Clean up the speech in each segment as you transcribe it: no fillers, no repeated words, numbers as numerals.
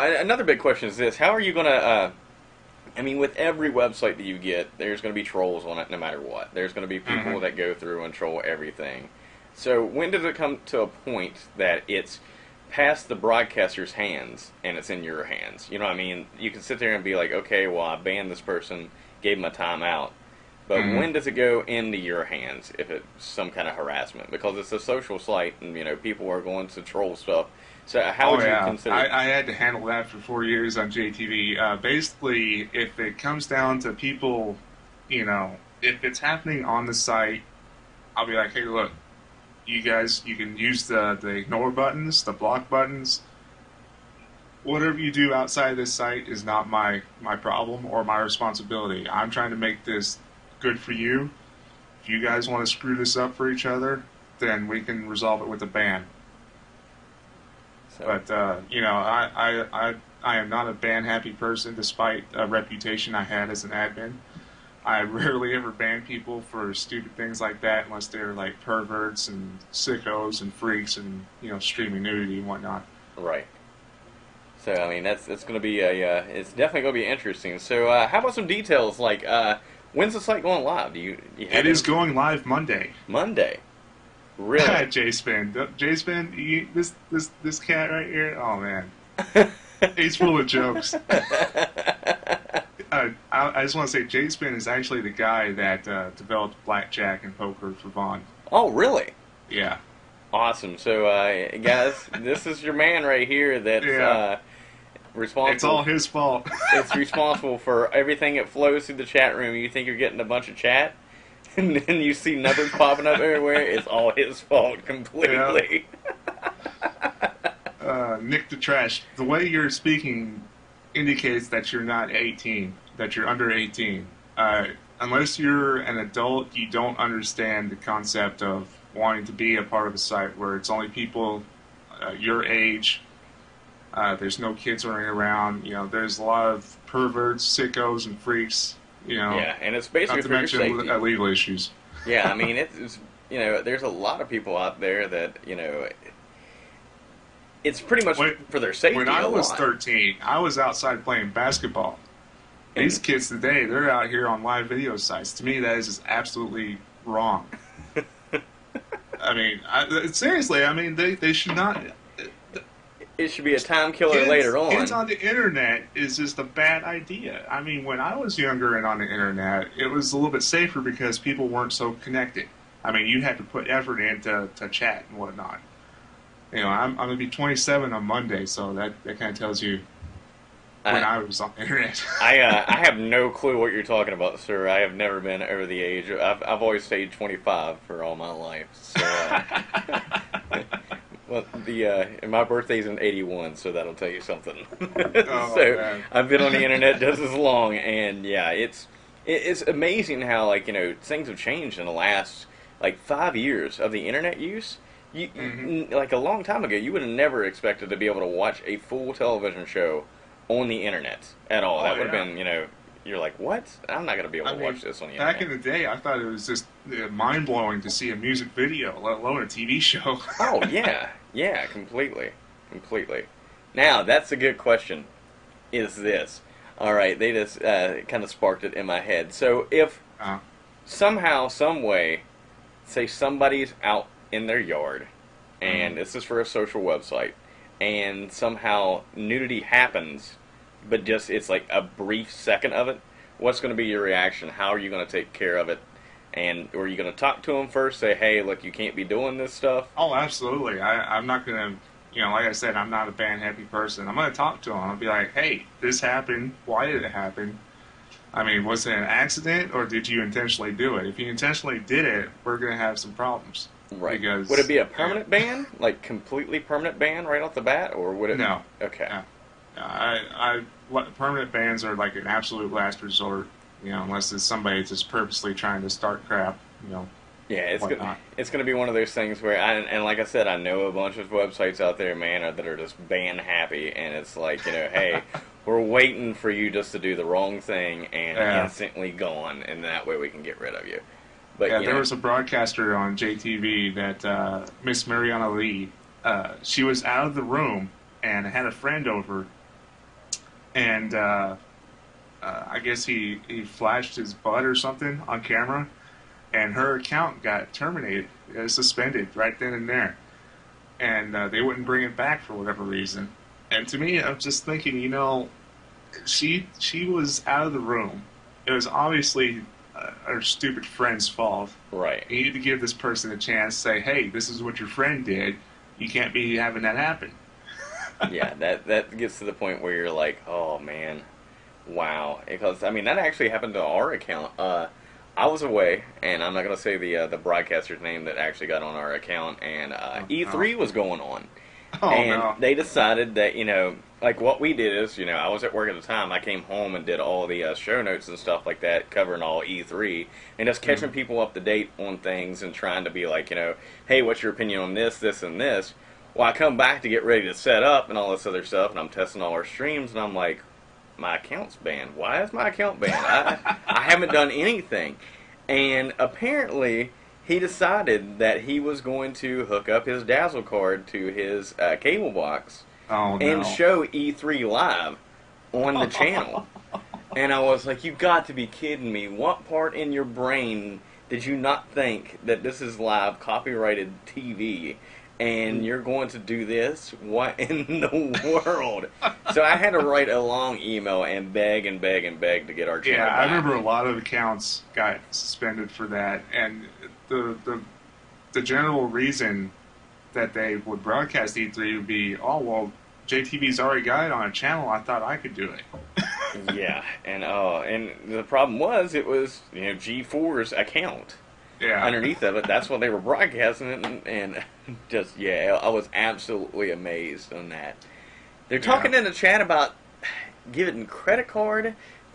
another big question is this: how are you going to? I mean, with every website that you get, there's going to be trolls on it, no matter what. There's going to be people that go through and troll everything. So when does it come to a point that it's past the broadcaster's hands and it's in your hands? You know what I mean? You can sit there and be like, okay, well, I banned this person, gave them a timeout. But when does it go into your hands if it's some kind of harassment? Because it's a social site and, people are going to troll stuff. So how would you consider... I had to handle that for 4 years on JTV. Basically, if it comes down to people, if it's happening on the site, I'll be like, hey, look, you guys, you can use the ignore buttons, the block buttons. Whatever you do outside this site is not my problem or my responsibility. I'm trying to make this good for you. If you guys want to screw this up for each other, then we can resolve it with a ban. So. But I am not a ban happy person, despite a reputation I had as an admin. I rarely ever ban people for stupid things like that, unless they're like perverts and sickos and freaks and streaming nudity and whatnot. Right. So I mean that's going to be it's definitely going to be interesting. So how about some details like when's the site going live? It is going live Monday. Monday. Really? J-Spin, this cat right here. Oh man, he's full of jokes. I just want to say, J-Spin is actually the guy that developed blackjack and poker for Vaughn. Oh, really? Yeah. Awesome. So, guys, this is your man right here that's responsible. It's all his fault. It's responsible for everything that flows through the chat room. You think you're getting a bunch of chat, and then you see numbers popping up everywhere. It's all his fault completely. Yeah. Nick the Trash. The way you're speaking indicates that you're not 18, that you're under 18. Unless you're an adult, you don't understand the concept of wanting to be a part of a site where it's only people your age. There's no kids running around. There's a lot of perverts, sickos, and freaks. Yeah, and it's basically not to mention legal issues. Yeah, I mean, it's there's a lot of people out there that it's pretty much for their safety. When I was 13, I was outside playing basketball. These kids today, they're out here on live video sites. To me, that is just absolutely wrong. I mean, seriously, they should not... It should be a time killer later on. Kids on the internet is just a bad idea. I mean, when I was younger and on the internet, it was a little bit safer because people weren't so connected. I mean, you had to put effort into chat and whatnot. I'm going to be 27 on Monday, so that kind of tells you when I was on the internet. I have no clue what you're talking about, sir. I have never been over the age. I've always stayed 25 for all my life. So, well, my birthday's in '81, so that'll tell you something. Oh, so man. I've been on the internet just as long, and yeah, it's amazing how things have changed in the last 5 years of the internet use. Like a long time ago, you would have never expected to be able to watch a full television show on the internet at all. That would have been, you're like, what? I'm not going to be able to watch this on the internet. Back in the day, I thought it was just mind-blowing to see a music video, let alone a TV show. Oh, yeah. Yeah, completely. Now, that's a good question, is this. All right, they just kind of sparked it in my head. So if somehow, some way, say somebody's out in their yard, and this is for a social website, and somehow nudity happens, but just it's like a brief second of it, what's going to be your reaction? How are you going to take care of it? And are you going to talk to them first, say, hey, look, you can't be doing this stuff? Oh, absolutely. I'm not going to, like I said, I'm not a ban-happy person. I'm going to talk to them. I'll be like, hey, this happened. Why did it happen? I mean, was it an accident, or did you intentionally do it? If you intentionally did it, we're going to have some problems. Right. Because, would it be a permanent ban? Like, completely permanent ban right off the bat? Or would it... No. Okay. No. Permanent bans are like an absolute last resort, unless it's somebody just purposely trying to start crap, Yeah, it's gonna be one of those things where, and like I said, I know a bunch of websites out there, man, that are just ban happy, and it's like, hey, we're waiting for you just to do the wrong thing and instantly gone, and that way we can get rid of you. But there was a broadcaster on JTV that Miss Mariana Lee, she was out of the room and had a friend over, and I guess he flashed his butt or something on camera, and her account got terminated, suspended right then and there, and they wouldn't bring it back for whatever reason. And to me, I'm just thinking, she was out of the room. It was obviously her stupid friend's fault. Right. You need to give this person a chance. Say, hey, this is what your friend did. You can't be having that happen. Yeah, that gets to the point where you're like, oh man, wow. Because I mean, that actually happened to our account. I was away, and I'm not gonna say the broadcaster's name that actually got on our account, and E3 was going on. Oh, and no. they decided that, like what we did is, I was at work at the time. I came home and did all the show notes and stuff like that, covering all E3, and just catching people up to date on things and trying to be like, hey, what's your opinion on this, this, and this? Well, I come back to get ready to set up and all this other stuff, and I'm testing all our streams, and I'm like, my account's banned. Why is my account banned? I haven't done anything. And apparently, he decided that he was going to hook up his Dazzle card to his cable box and show E3 live on the channel. And I was like, you got to be kidding me. What part in your brain did you not think that this is live copyrighted TV and you're going to do this? What in the world? So I had to write a long email and beg and beg and beg to get our channel back. I remember a lot of accounts got suspended for that, and the general reason that they would broadcast E3 would be, oh, well, JTV's already got it on a channel, I thought I could do it. Yeah, and the problem was, it was, G4's account. Yeah. Underneath of it, that's what they were broadcasting it, and just, I was absolutely amazed on that. They're talking in the chat about giving credit card,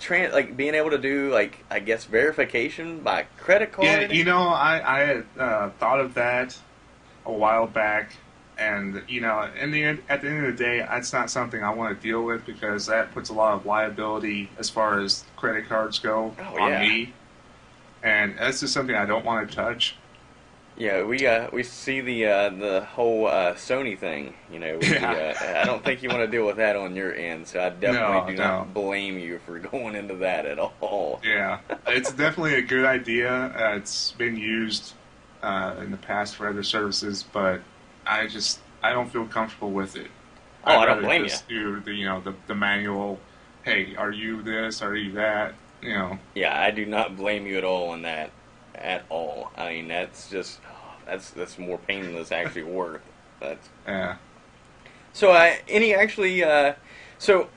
like being able to do, like, I guess, verification by credit card. Yeah, I had thought of that a while back, and, at the end of the day, that's not something I want to deal with, because that puts a lot of liability as far as credit cards go on me. And that's just something I don't want to touch. Yeah, we see the whole Sony thing. I don't think you want to deal with that on your end. So I definitely do not blame you for going into that at all. Yeah, it's definitely a good idea. It's been used in the past for other services, but I don't feel comfortable with it. I don't blame you. Do the manual. Hey, are you this? Are you that? Yeah, I do not blame you at all on that, at all. I mean, that's just that's more pain than it's actually worth. Yeah. So so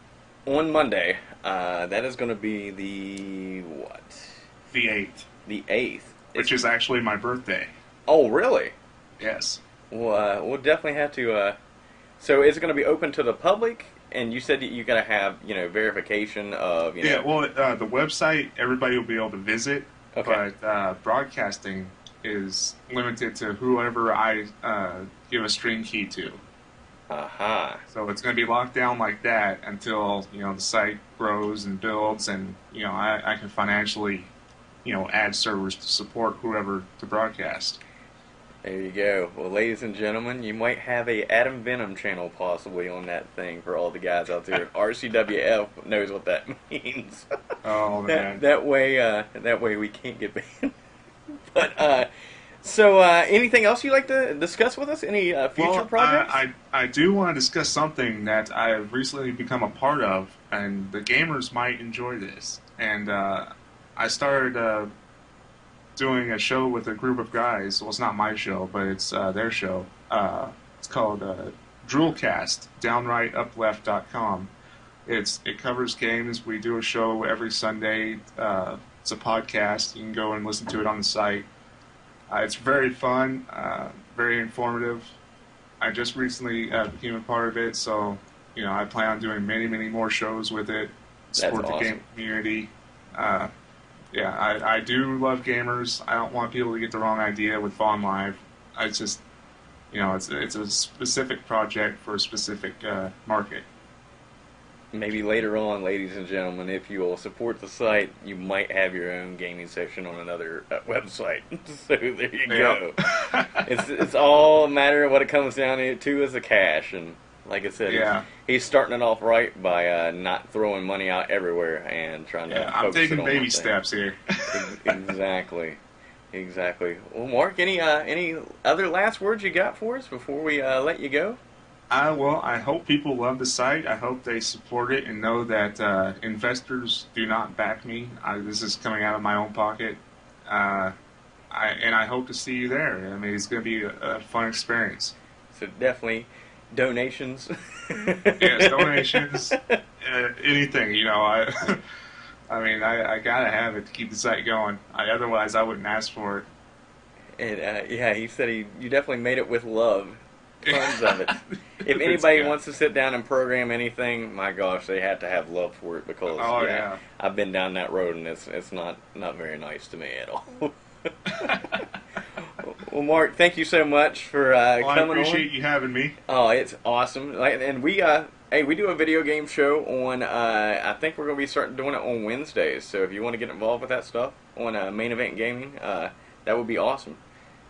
on Monday, that is going to be the what? The 8th. The 8th, which is actually my birthday. Oh, really? Yes. Well, we'll definitely have to. So is it going to be open to the public? And you said that you got to have, verification of, Yeah, well, the website, everybody will be able to visit. Okay. But broadcasting is limited to whoever I give a stream key to. Uh-huh. So it's going to be locked down like that until, the site grows and builds, and, I can financially, add servers to support whoever to broadcast. There you go. Well, ladies and gentlemen, you might have a Adam Venom channel possibly on that thing for all the guys out there. RCWF knows what that means. Oh man. That way we can't get banned. But so anything else you'd like to discuss with us? Any future projects? I do want to discuss something that I've recently become a part of, and the gamers might enjoy this. And I started doing a show with a group of guys. Well, it's not my show, but it's their show. It's called Droolcast, downrightUpleft.com. It covers games. We do a show every Sunday. It's a podcast. You can go and listen to it on the site. It's very fun, very informative. I just recently became a part of it, so I plan on doing many, many more shows with it. Support the game community. Yeah, I do love gamers. I don't want people to get the wrong idea with Vaughn Live. It's just, it's a specific project for a specific market. Maybe later on, ladies and gentlemen, if you will support the site, you might have your own gaming section on another website. So there you go. It's all a matter of what it comes down to is the cash, and Like I said, Yeah. he's starting it off right by not throwing money out everywhere and trying to Yeah, I'm focus it taking on baby one thing. steps here. Exactly. Exactly. Well, Mark, any other last words you got for us before we let you go? Well, I hope people love the site. I hope they support it and know that investors do not back me. This is coming out of my own pocket. Uh, I hope to see you there. I mean, it's going to be a fun experience. So definitely donations. Yes, donations, anything. I mean, I gotta have it to keep the site going. Otherwise, I wouldn't ask for it. And yeah, he said you definitely made it with love. Tons of it. If It's anybody good. wants to sit down and program anything, my gosh, they have to have love for it because Oh yeah. I've been down that road and it's not very nice to me at all. Well, Mark, thank you so much for Well, I coming appreciate on. you having me. Oh, it's awesome. And we do a video game show on. I think we're gonna be starting doing it on Wednesdays. So if you want to get involved with that stuff on Main Event Gaming, that would be awesome.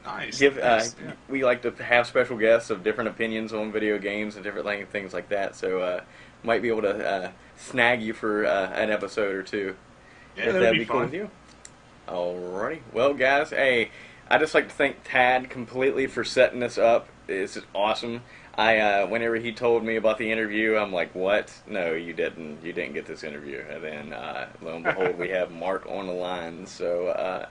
Nice. Give Nice. Yeah. We like to have special guests of different opinions on video games and different things like that. So might be able to snag you for an episode or two Yeah, if that would that'd be be cool fun. with you. Alrighty. Well, guys, hey, I just like to thank Tad completely for setting this up. This is awesome. Whenever he told me about the interview, I'm like, "What? No, you didn't. You didn't get this interview." And then, lo and behold, we have Mark on the line. So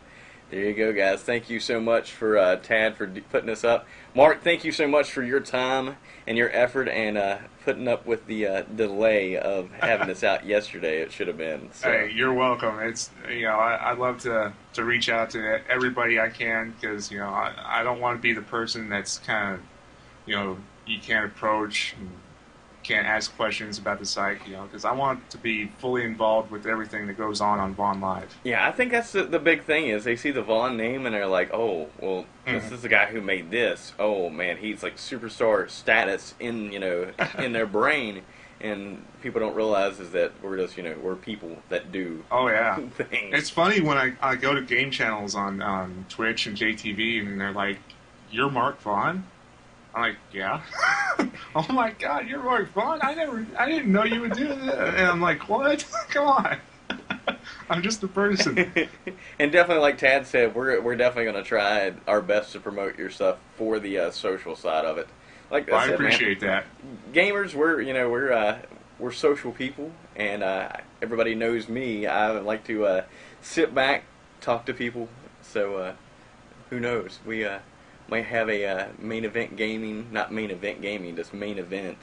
there you go, guys. Thank you so much for Tad for putting this up. Mark, thank you so much for your time and your effort and putting up with the delay of having this out yesterday. It should have been. So. Hey, you're welcome. I'd love to reach out to everybody I can because I don't want to be the person that's kind of you can't approach and can't ask questions about the site because I want to be fully involved with everything that goes on Vaughn Live. Yeah, I think that's the big thing is they see the Vaughn name and they're like, oh, well, this is the guy who made this. Oh man, he's like superstar status in in their brain, and people don't realize is that we're just we're people that do Oh yeah. things. It's funny when I go to game channels on Twitch and JTV and they're like, "You're Mark Vaughn?" I'm like, "Yeah." Oh my God, you're Mark Vaughn? I didn't know you would do that. And I'm like, "What? Come on." I'm just a person. And definitely, like Tad said, we're definitely going to try our best to promote your stuff for the social side of it. Like Well, I I said, appreciate that. gamers, we're social people, and everybody knows me. I like to sit back, talk to people. So who knows? We might have a main event gaming, not main event gaming, just main event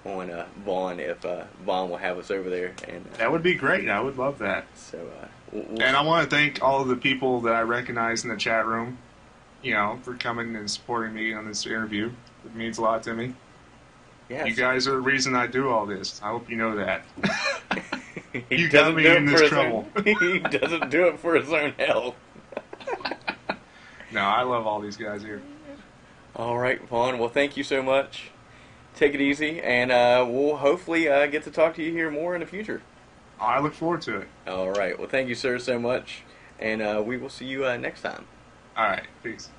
on Vaughn if Vaughn will have us over there. And That would be great. I would love that. so we'll And I want to thank all of the people that I recognize in the chat room, for coming and supporting me on this interview. It means a lot to me. yes. You guys are the reason I do all this. I hope you know that. He You got doesn't me do it in for this his trouble. own- he doesn't do it for his own health. No, I love all these guys here. All right, Vaughn. Well, thank you so much. Take it easy, and we'll hopefully get to talk to you here more in the future. I look forward to it. All right. Well, thank you, sir, so much, and we will see you next time. All right, peace.